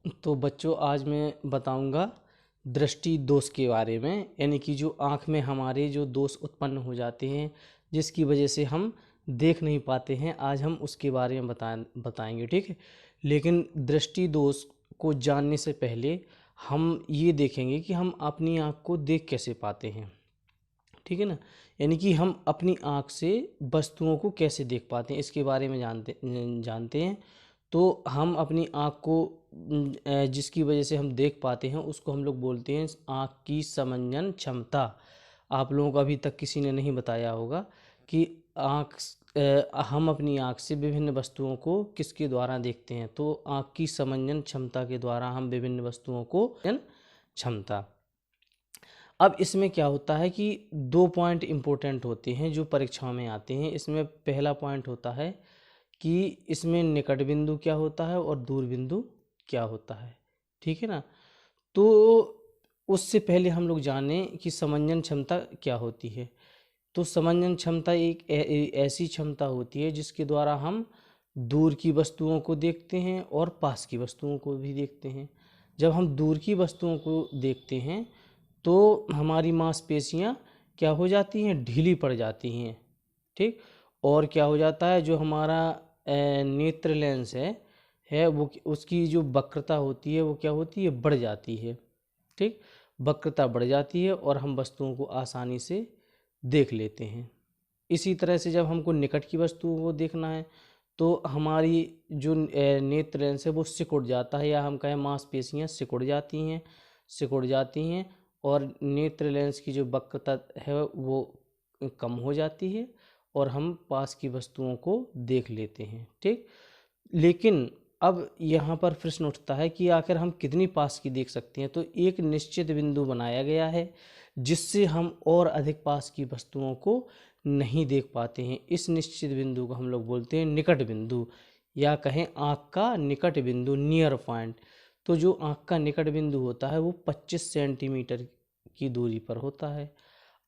तो बच्चों आज मैं बताऊंगा दृष्टि दोष के बारे में, यानी कि जो आँख में हमारे जो दोष उत्पन्न हो जाते हैं जिसकी वजह से हम देख नहीं पाते हैं, आज हम उसके बारे में बताएंगे। ठीक है, लेकिन दृष्टि दोष को जानने से पहले हम ये देखेंगे कि हम अपनी आँख को देख कैसे पाते हैं। ठीक है ना, यानी कि हम अपनी आँख से वस्तुओं को कैसे देख पाते हैं इसके बारे में जानते हैं। तो हम अपनी आँख को जिसकी वजह से हम देख पाते हैं उसको हम लोग बोलते हैं आँख की समंजन क्षमता। आप लोगों को अभी तक किसी ने नहीं बताया होगा कि हम अपनी आँख से विभिन्न वस्तुओं को किसके द्वारा देखते हैं। तो आँख की समंजन क्षमता के द्वारा हम विभिन्न वस्तुओं को क्षमता। अब इसमें क्या होता है कि 2 पॉइंट इम्पोर्टेंट होते हैं जो परीक्षाओं में आते हैं। इसमें पहला पॉइंट होता है कि इसमें निकट बिंदु क्या होता है और दूर बिंदु क्या होता है। ठीक है ना, तो उससे पहले हम लोग जानें कि समंजन क्षमता क्या होती है। तो समंजन क्षमता एक ऐसी क्षमता होती है जिसके द्वारा हम दूर की वस्तुओं को देखते हैं और पास की वस्तुओं को भी देखते हैं। जब हम दूर की वस्तुओं को देखते हैं तो हमारी मांसपेशियां क्या हो जाती हैं, ढीली पड़ जाती हैं। ठीक, और क्या हो जाता है, जो हमारा नेत्र लेंस है वो उसकी जो वक्रता होती है वो क्या होती है, बढ़ जाती है। ठीक, वक्रता बढ़ जाती है और हम वस्तुओं को आसानी से देख लेते हैं। इसी तरह से जब हमको निकट की वस्तुओं को देखना है तो हमारी जो नेत्र लेंस है वो सिकुड़ जाता है, या हम कहें मांसपेशियां सिकुड़ जाती हैं और नेत्र लेंस की जो वक्रता है वो कम हो जाती है और हम पास की वस्तुओं को देख लेते हैं। ठीक, लेकिन अब यहाँ पर प्रश्न उठता है कि आखिर हम कितनी पास की देख सकते हैं। तो एक निश्चित बिंदु बनाया गया है जिससे हम और अधिक पास की वस्तुओं को नहीं देख पाते हैं। इस निश्चित बिंदु को हम लोग बोलते हैं निकट बिंदु, या कहें आँख का निकट बिंदु, नियर पॉइंट। तो जो आँख का निकट बिंदु होता है वो 25 सेंटीमीटर की दूरी पर होता है।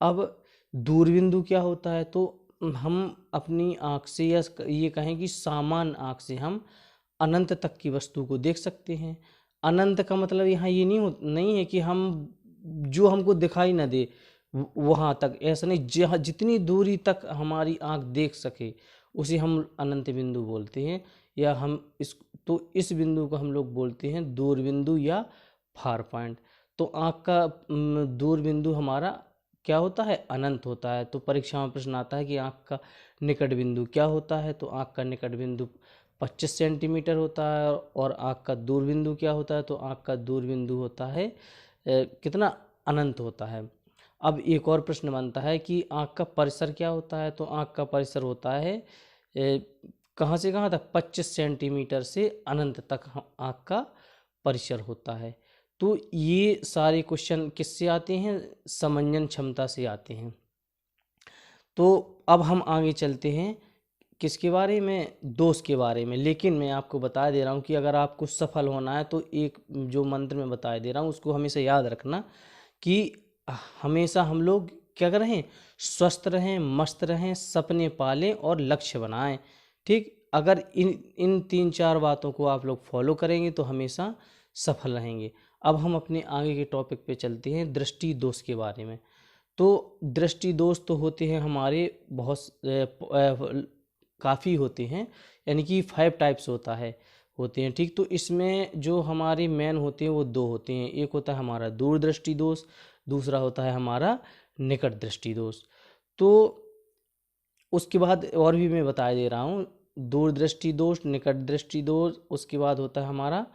अब दूर बिंदु क्या होता है, तो हम अपनी आँख से, या ये कहें कि सामान्य आँख से हम अनंत तक की वस्तु को देख सकते हैं। अनंत का मतलब यहाँ ये नहीं है कि हम जो हमको दिखाई ना दे वहाँ तक, ऐसा नहीं, जहाँ जितनी दूरी तक हमारी आँख देख सके उसे हम अनंत बिंदु बोलते हैं। या हम इस बिंदु को हम लोग बोलते हैं दूर बिंदु या फार पॉइंट। तो आँख का दूर बिंदु हमारा क्या होता है, अनंत होता है। तो परीक्षा में प्रश्न आता है कि आँख का निकट बिंदु क्या होता है, तो आँख का निकट बिंदु 25 सेंटीमीटर होता है। और आँख का दूर बिंदु क्या होता है, तो आँख का दूर बिंदु होता है कितना, अनंत होता है। अब एक और प्रश्न बनता है कि आँख का परिसर क्या होता है, तो आँख का परिसर होता है कहाँ से कहाँ तक, 25 सेंटीमीटर से अनंत तक आँख का परिसर होता है। तो ये सारे क्वेश्चन किससे आते हैं, समंजन क्षमता से आते हैं। तो अब हम आगे चलते हैं किसके बारे में, दोष के बारे में। लेकिन मैं आपको बता दे रहा हूँ कि अगर आपको सफल होना है तो एक जो मंत्र मैं बता दे रहा हूँ उसको हमेशा याद रखना कि हमेशा हम लोग क्या करें, स्वस्थ रहें, मस्त रहें, सपने पालें और लक्ष्य बनाएं। ठीक, अगर इन 3-4 बातों को आप लोग फॉलो करेंगे तो हमेशा सफल रहेंगे। अब हम अपने आगे के टॉपिक पे चलते हैं, दृष्टि दोष के बारे में। तो दृष्टि दोष तो होते हैं हमारे बहुत काफ़ी होते हैं, यानी कि 5 टाइप्स होते हैं। ठीक, तो इसमें जो हमारे मेन होते हैं वो 2 होते हैं। एक होता है हमारा दूर दृष्टि दोष, दूसरा होता है हमारा निकट दृष्टि दोष। तो उसके बाद और भी मैं बता दे रहा हूँ, दूर दृष्टि दोष, निकट दृष्टि दोष, उसके बाद होता है हमारा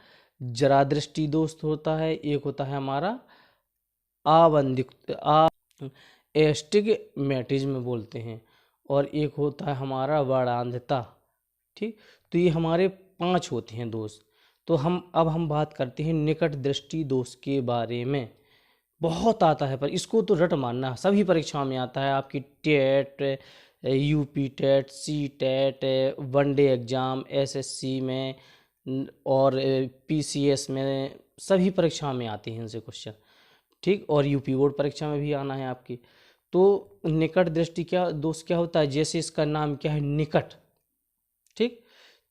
जरा दृष्टि दोष होता है, एक होता है हमारा एस्टिग्मेटिज्म बोलते हैं, और एक होता है हमारा वर्णांधता। ठीक, तो ये हमारे 5 होते हैं दोष। तो अब हम बात करते हैं निकट दृष्टि दोष के बारे में। बहुत आता है पर इसको तो रट मानना, सभी परीक्षाओं में आता है। आपकी TET, UP TET, C TET, one day exam, SSC में और पीसीएस में, सभी परीक्षाओं में आते हैं इनसे क्वेश्चन। ठीक, और यूपी बोर्ड परीक्षा में भी आना है आपकी। तो निकट दृष्टि क्या दोष क्या होता है, जैसे इसका नाम क्या है, निकट। ठीक,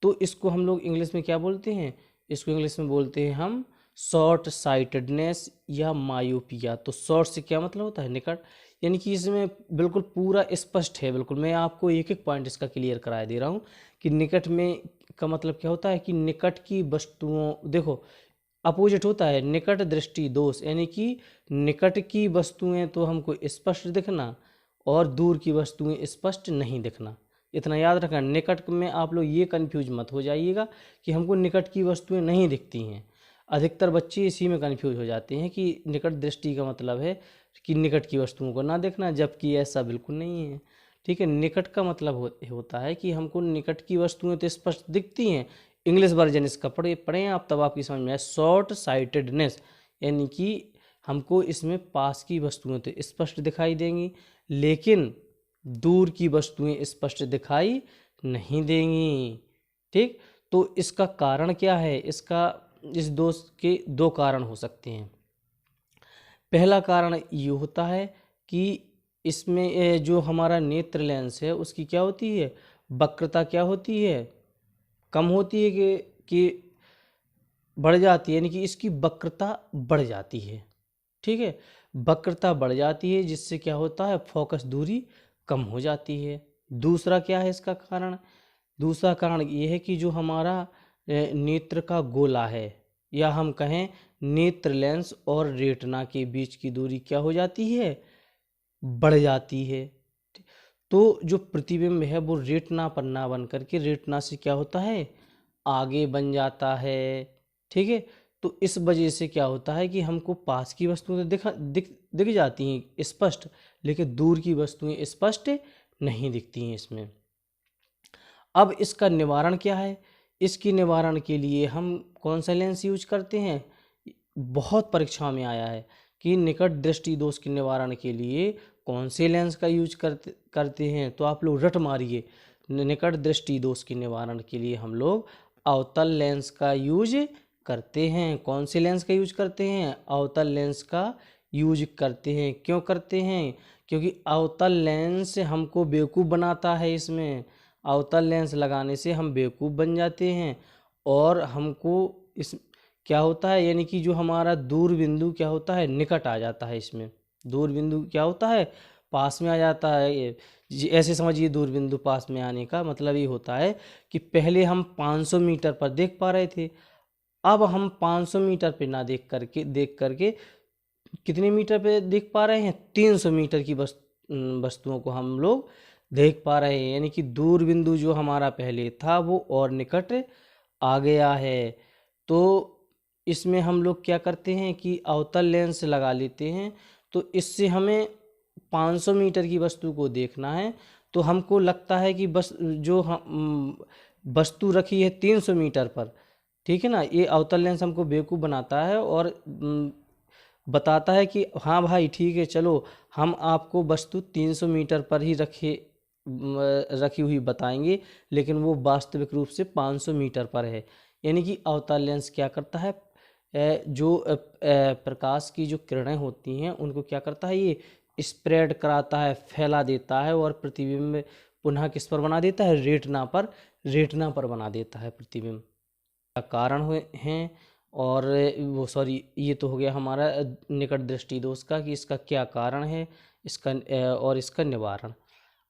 तो इसको हम लोग इंग्लिश में क्या बोलते हैं, इसको इंग्लिश में बोलते हैं हम शॉर्ट साइटेडनेस या मायोपिया। तो शॉर्ट से क्या मतलब होता है, निकट, यानी कि इसमें बिल्कुल पूरा स्पष्ट है। बिल्कुल मैं आपको एक एक पॉइंट इसका क्लियर करा दे रहा हूँ कि निकट में का मतलब क्या होता है कि निकट की वस्तुओं, देखो अपोजिट होता है निकट दृष्टि दोष, यानी कि निकट की वस्तुएं तो हमको स्पष्ट दिखना और दूर की वस्तुएं स्पष्ट नहीं दिखना। इतना याद रखना, निकट में आप लोग ये कंफ्यूज मत हो जाइएगा कि हमको निकट की वस्तुएं नहीं दिखती हैं। अधिकतर बच्चे इसी में कंफ्यूज हो जाते हैं कि निकट दृष्टि का मतलब है कि निकट की वस्तुओं को ना देखना, जबकि ऐसा बिल्कुल नहीं है। ठीक है, निकट का मतलब होता है कि हमको निकट की वस्तुएं तो स्पष्ट दिखती हैं। इंग्लिश वर्जन इसका पढ़ें आप, तब आपकी समझ में आए। शॉर्ट साइटेडनेस यानी कि हमको इसमें पास की वस्तुएं तो स्पष्ट दिखाई देंगी, लेकिन दूर की वस्तुएं स्पष्ट दिखाई नहीं देंगी। ठीक, तो इसका कारण क्या है, इस दोष के दो कारण हो सकते हैं। पहला कारण ये होता है कि इसमें जो हमारा नेत्र लेंस है उसकी क्या होती है, वक्रता क्या होती है, कम होती है कि बढ़ जाती है, यानी कि इसकी वक्रता बढ़ जाती है। ठीक है, वक्रता बढ़ जाती है जिससे क्या होता है, फोकस दूरी कम हो जाती है। दूसरा क्या है इसका कारण, दूसरा कारण ये है कि जो हमारा नेत्र का गोला है, या हम कहें नेत्र लेंस और रेटिना के बीच की दूरी क्या हो जाती है, बढ़ जाती है। तो जो प्रतिबिंब है वो रेटिना पर ना बन करके रेटिना से क्या होता है, आगे बन जाता है। ठीक है, तो इस वजह से क्या होता है कि हमको पास की वस्तुएं तो दिख जाती हैं स्पष्ट, लेकिन दूर की वस्तुएं स्पष्ट नहीं दिखती हैं इसमें। अब इसका निवारण क्या है, इसकी निवारण के लिए हम कौन सा लेंस यूज करते हैं, बहुत परीक्षा में आया है कि निकट दृष्टि दोष के निवारण के लिए कौन से लेंस का यूज करते हैं। तो आप लोग रट मारिए, निकट दृष्टि दोष के निवारण के लिए हम लोग अवतल लेंस का यूज करते हैं। कौन से लेंस का यूज करते हैं, अवतल लेंस का यूज करते हैं। क्यों करते हैं, क्योंकि अवतल लेंस हमको बेवकूफ़ बनाता है। इसमें अवतल लेंस लगाने से हम बेवकूफ़ बन जाते हैं और हमको इस क्या होता है, यानी कि जो हमारा दूर बिंदु क्या होता है, निकट आ जाता है। इसमें दूर बिंदु क्या होता है, पास में आ जाता है। ऐसे समझिए, दूर बिंदु पास में आने का मतलब ये होता है कि पहले हम 500 मीटर पर देख पा रहे थे, अब हम 500 मीटर पे ना देख करके कितने मीटर पे देख पा रहे हैं, 300 मीटर की वस्तुओं को हम लोग देख पा रहे हैं। यानी कि दूर बिंदु जो हमारा पहले था वो और निकट आ गया है। तो इसमें हम लोग क्या करते हैं कि अवतल लेंस लगा लेते हैं। तो इससे हमें 500 मीटर की वस्तु को देखना है, तो हमको लगता है कि बस जो हम वस्तु रखी है 300 मीटर पर, ठीक है ना, ये अवतल लेंस हमको बेवकूफ़ बनाता है और बताता है कि हाँ भाई ठीक है, चलो हम आपको वस्तु 300 मीटर पर ही रखी हुई बताएंगे, लेकिन वो वास्तविक रूप से 500 मीटर पर है। यानी कि अवतल लेंस क्या करता है, जो प्रकाश की जो किरणें होती हैं उनको क्या करता है, ये स्प्रेड कराता है, फैला देता है और प्रतिबिंब पुनः किस पर बना देता है, रेटिना पर बना देता है प्रतिबिंब। कारण हैं और वो सॉरी, ये तो हो गया हमारा निकट दृष्टि दोष का कि इसका क्या कारण है, इसका और इसका निवारण।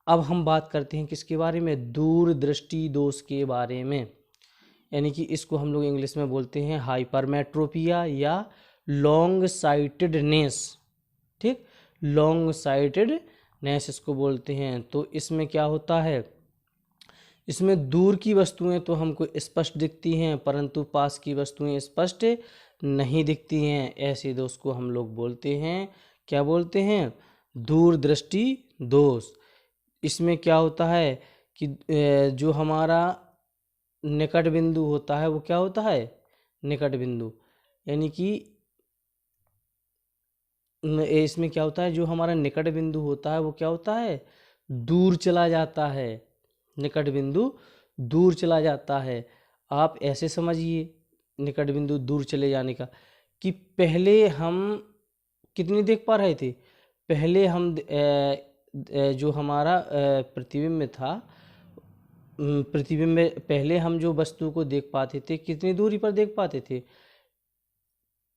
अब हम बात करते हैं किसके बारे में, दूर दृष्टि दोष के बारे में। यानी कि इसको हम लोग इंग्लिश में बोलते हैं हाइपरमेट्रोपिया या लॉन्ग साइटेडनेस। ठीक, लॉन्ग साइटेडनेस इसको बोलते हैं। तो इसमें क्या होता है, इसमें दूर की वस्तुएं तो हमको स्पष्ट दिखती हैं परंतु पास की वस्तुएं स्पष्ट नहीं दिखती हैं। ऐसे दोष को हम लोग बोलते हैं, क्या बोलते हैं, दूरदृष्टि दोष। इसमें क्या होता है कि जो हमारा निकट बिंदु होता है वो क्या होता है, निकट बिंदु, यानी कि इसमें क्या होता है, जो हमारा निकट बिंदु होता है वो क्या होता है, दूर चला जाता है। निकट बिंदु दूर चला जाता है। आप ऐसे समझिए निकट बिंदु दूर चले जाने का कि पहले हम कितनी देख पा रहे थे, पहले हम जो हमारा प्रतिबिंब था प्रतिबिंब में पहले हम जो वस्तु को देख पाते थे कितनी दूरी पर देख पाते थे,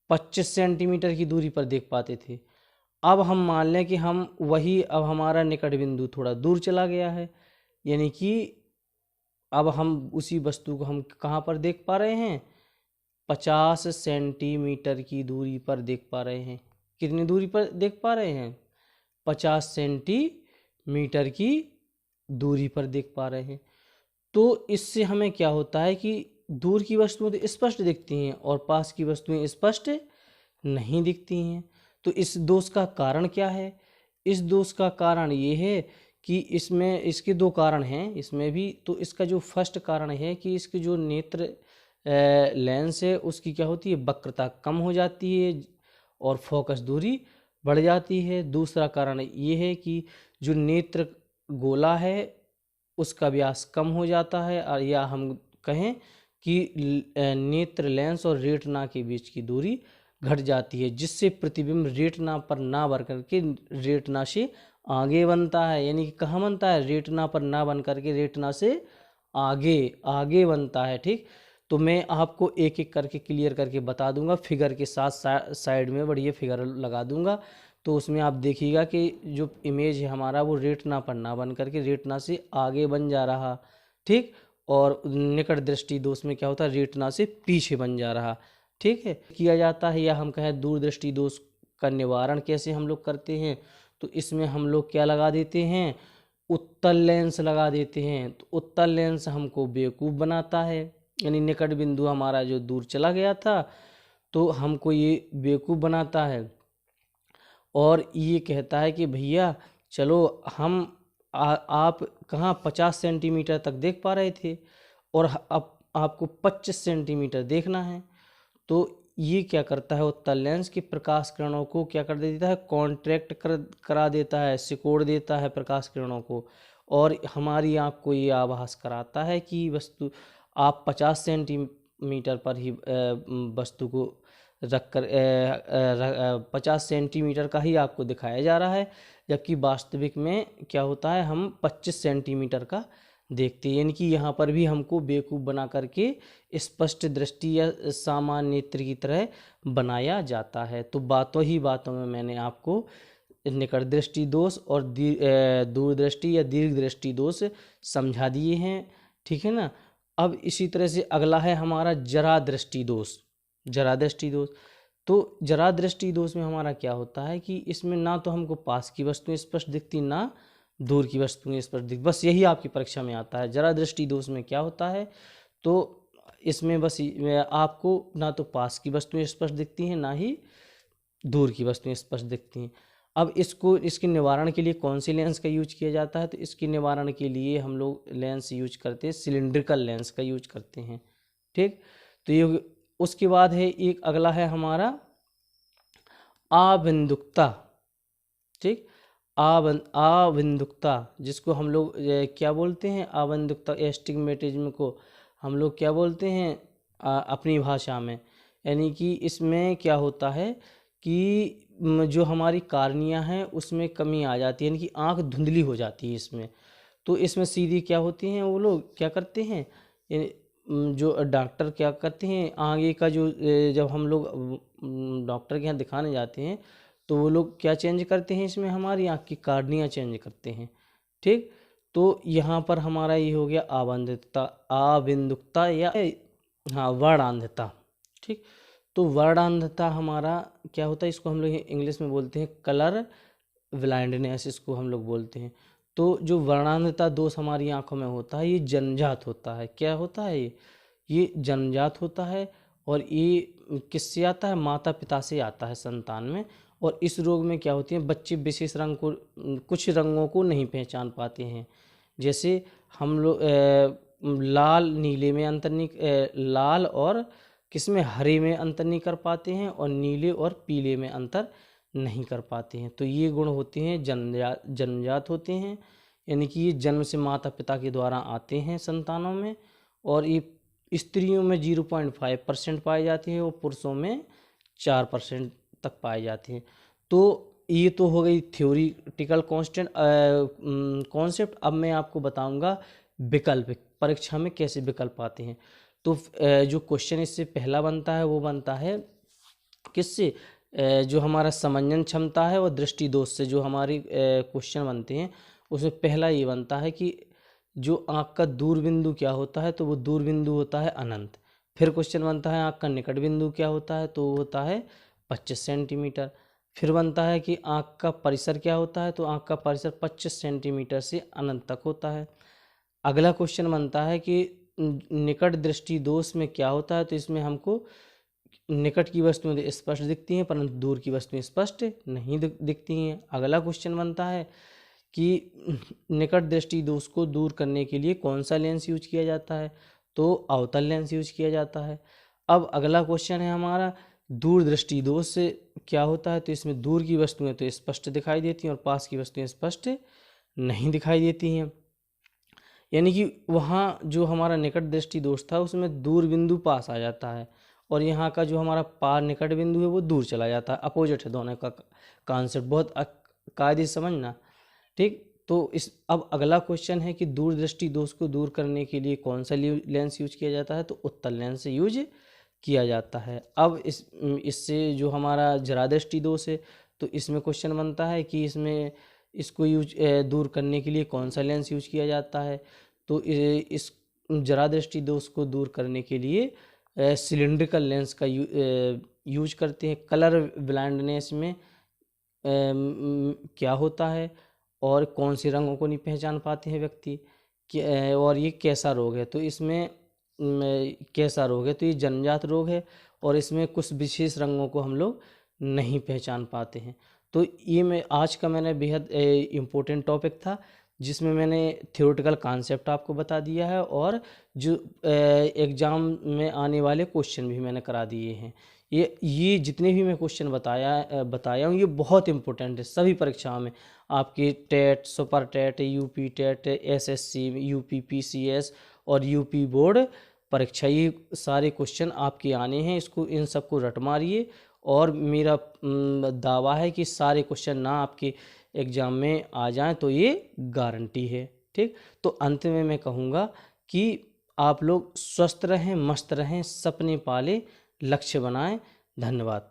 25 सेंटीमीटर की दूरी पर देख पाते थे। अब हम मान लें कि हम वही, अब हमारा निकट बिंदु थोड़ा दूर चला गया है, यानी कि अब हम उसी वस्तु को हम कहाँ पर देख पा रहे हैं, 50 सेंटीमीटर की दूरी पर देख पा रहे हैं। कितनी दूरी पर देख पा रहे हैं, 50 सेंटीमीटर की दूरी पर देख पा रहे हैं। तो इससे हमें क्या होता है कि दूर की वस्तुएं तो स्पष्ट दिखती हैं और पास की वस्तुएं स्पष्ट नहीं दिखती हैं। तो इस दोष का कारण क्या है, इस दोष का कारण ये है कि इसमें इसके दो कारण हैं इसमें भी। तो इसका जो फर्स्ट कारण है कि इसके जो नेत्र लेंस है उसकी क्या होती है, वक्रता कम हो जाती है और फोकस दूरी बढ़ जाती है। दूसरा कारण ये है कि जो नेत्र गोला है उसका व्यास कम हो जाता है, और या हम कहें कि नेत्र लेंस और रेटिना के बीच की दूरी घट जाती है, जिससे प्रतिबिंब रेटिना पर ना बन करके रेटिना से आगे बनता है। यानी कि कहाँ बनता है, रेटिना पर ना बन करके रेटिना से आगे आगे बनता है। ठीक, तो मैं आपको एक एक करके क्लियर करके बता दूंगा, फिगर के साथ साइड में बढ़िया फिगर लगा दूंगा। तो उसमें आप देखिएगा कि जो इमेज है हमारा वो रेटिना पर ना बन करके रेटिना से आगे बन जा रहा। ठीक, और निकट दृष्टि दोष में क्या होता है, रेटिना से पीछे बन जा रहा। ठीक है, किया जाता है, या हम कहें दूरदृष्टि दोष का निवारण कैसे हम लोग करते हैं, तो इसमें हम लोग क्या लगा देते हैं, उत्तल लेंस लगा देते हैं। तो उत्तल लेंस हमको बेवकूफ़ बनाता है, यानी निकट बिंदु हमारा जो दूर चला गया था तो हमको ये बेवकूफ़ बनाता है और ये कहता है कि भैया चलो हम आप कहाँ 50 सेंटीमीटर तक देख पा रहे थे और अब आपको 25 सेंटीमीटर देखना है। तो ये क्या करता है, उत्तल लेंस के प्रकाश किरणों को क्या कर देता है, कॉन्ट्रैक्ट करा देता है, सिकोड़ देता है प्रकाश किरणों को, और हमारी आँख को ये आभास कराता है कि वस्तु आप 50 सेंटीमीटर पर ही वस्तु को रख कर 50 सेंटीमीटर का ही आपको दिखाया जा रहा है, जबकि वास्तविक में क्या होता है, हम 25 सेंटीमीटर का देखते हैं। यानी कि यहाँ पर भी हमको बेवकूफ़ बना करके स्पष्ट दृष्टि या सामान्य नेत्र की तरह बनाया जाता है। तो बातों ही बातों में मैंने आपको निकट दृष्टि दोष और दूरदृष्टि या दीर्घ दृष्टि दोष समझा दिए हैं। ठीक है ना। अब इसी तरह से अगला है हमारा जरा दृष्टि दोष। जरा दृष्टि दोष, तो जरा दृष्टि दोष में हमारा क्या होता है कि इसमें ना तो हमको पास की वस्तुएं स्पष्ट दिखती, ना दूर की वस्तुएं स्पष्ट दिखती। बस यही आपकी परीक्षा में आता है। जरा दृष्टि दोष में क्या होता है, तो इसमें बस आपको ना तो पास की वस्तुएं स्पष्ट दिखती हैं, ना ही दूर की वस्तुएं स्पष्ट दिखती हैं। अब इसके निवारण के लिए कौन सी लेंस का यूज किया जाता है, तो इसके निवारण के लिए हम लोग लेंस यूज करते हैं, सिलिंड्रिकल लेंस का यूज करते हैं। ठीक, तो ये उसके बाद है एक अगला है हमारा आबिंदुकता। ठीक, आबिंदुकता जिसको हम लोग क्या बोलते हैं, आबिंदुकता एस्टिग्मेटिज्म को हम लोग क्या बोलते हैं अपनी भाषा में। यानी कि इसमें क्या होता है कि जो हमारी कार्निया है उसमें कमी आ जाती है, यानी कि आँख धुंधली हो जाती है इसमें। तो इसमें सीधी क्या होती हैं, वो लोग क्या करते हैं, जो डॉक्टर क्या करते हैं, आगे का जो जब हम लोग डॉक्टर के यहाँ दिखाने जाते हैं तो वो लोग क्या चेंज करते हैं, इसमें हमारी आँख की कार्निया चेंज करते हैं। ठीक, तो यहाँ पर हमारा ये हो गया आबिंदुकता या हाँ वर्णांधता। ठीक, तो वर्णांधता हमारा क्या होता है, इसको हम लोग इंग्लिश में बोलते हैं कलर ब्लाइंडनेस, इसको हम लोग बोलते हैं। तो जो वर्णांधता दोष हमारी आंखों में होता है ये जन्मजात होता है। क्या होता है ये जन्मजात होता है, और ये किससे आता है, माता पिता से आता है संतान में। और इस रोग में क्या होती है, बच्चे विशेष रंग को, कुछ रंगों को नहीं पहचान पाते हैं। जैसे हम लोग लाल नीले में अंतर नहीं, लाल और किसमें हरे में अंतर नहीं कर पाते हैं, और नीले और पीले में अंतर नहीं कर पाते हैं। तो ये गुण होते हैं जन्मजात होते हैं, यानी कि ये जन्म से माता पिता के द्वारा आते हैं संतानों में। और ये स्त्रियों में 0.5% पाए जाते हैं और पुरुषों में 4% तक पाए जाते हैं। तो ये तो हो गई थ्योरिटिकल कॉन्सेप्ट। अब मैं आपको बताऊंगा विकल्प परीक्षा में कैसे विकल्प आते हैं। तो जो क्वेश्चन इससे पहला बनता है वो बनता है किससे, जो हमारा समंजन क्षमता है और दृष्टि दोष से जो हमारी क्वेश्चन बनते हैं उसमें पहला ये बनता है कि जो आँख का दूर बिंदु क्या होता है, तो वो दूर बिंदु होता है अनंत। फिर क्वेश्चन बनता है आँख का निकट बिंदु क्या होता है, तो वो होता है 25 सेंटीमीटर। फिर बनता है कि आँख का परिसर क्या होता है, तो आँख का परिसर 25 सेंटीमीटर से अनंत तक होता है। अगला क्वेश्चन बनता है कि निकट दृष्टि दोष में क्या होता है, तो इसमें हमको निकट की वस्तुएं स्पष्ट दिखती हैं परंतु दूर की वस्तुएं स्पष्ट नहीं दिखती हैं। अगला क्वेश्चन बनता है कि निकट दृष्टि दोष को दूर करने के लिए कौन सा लेंस यूज किया जाता है, तो अवतल लेंस यूज किया जाता है। अब अगला क्वेश्चन है हमारा दूर दृष्टि दोष से क्या होता है, तो इसमें दूर की वस्तुएं तो स्पष्ट दिखाई देती हैं और पास की वस्तुएं स्पष्ट नहीं दिखाई देती हैं। यानी कि वहाँ जो हमारा निकट दृष्टि दोष था उसमें दूर बिंदु पास आ जाता है और यहाँ का जो हमारा पार निकट बिंदु है वो दूर चला जाता है। अपोजिट है दोनों का कॉन्सेप्ट, बहुत कायदे से समझना, ठीक। तो इस अब अगला क्वेश्चन है कि दूर दृष्टि दोष को दूर करने के लिए कौन सा लेंस यूज किया जाता है, तो उत्तल लेंस से यूज किया जाता है। अब इससे जो हमारा जरा दृष्टि दोष है, तो इसमें क्वेश्चन बनता है कि इसको दूर करने के लिए कौन सा लेंस यूज किया जाता है, तो इस जरा दृष्टि दोष को दूर करने के लिए सिलिंड्रिकल लेंस का यूज करते हैं। कलर ब्लाइंडनेस में क्या होता है और कौन से रंगों को नहीं पहचान पाते हैं व्यक्ति, और ये कैसा रोग है, तो इसमें कैसा रोग है, तो ये जन्मजात रोग है और इसमें कुछ विशेष रंगों को हम लोग नहीं पहचान पाते हैं। तो ये मैंने बेहद इम्पोर्टेंट टॉपिक था जिसमें मैंने थ्योरेटिकल कॉन्सेप्ट आपको बता दिया है और जो एग्ज़ाम में आने वाले क्वेश्चन भी मैंने करा दिए हैं। ये जितने भी मैं क्वेश्चन बताया हूँ ये बहुत इम्पोर्टेंट है सभी परीक्षाओं में। आपकी TET, super TET, UP TET, SSC, UP PCS और यूपी बोर्ड परीक्षा, ये सारे क्वेश्चन आपके आने हैं। इन सबको रट मारिए और मेरा दावा है कि सारे क्वेश्चन ना आपके एग्ज़ाम में आ जाएं तो ये गारंटी है, ठीक। तो अंत में मैं कहूँगा कि आप लोग स्वस्थ रहें, मस्त रहें, सपने पालें, लक्ष्य बनाएं। धन्यवाद।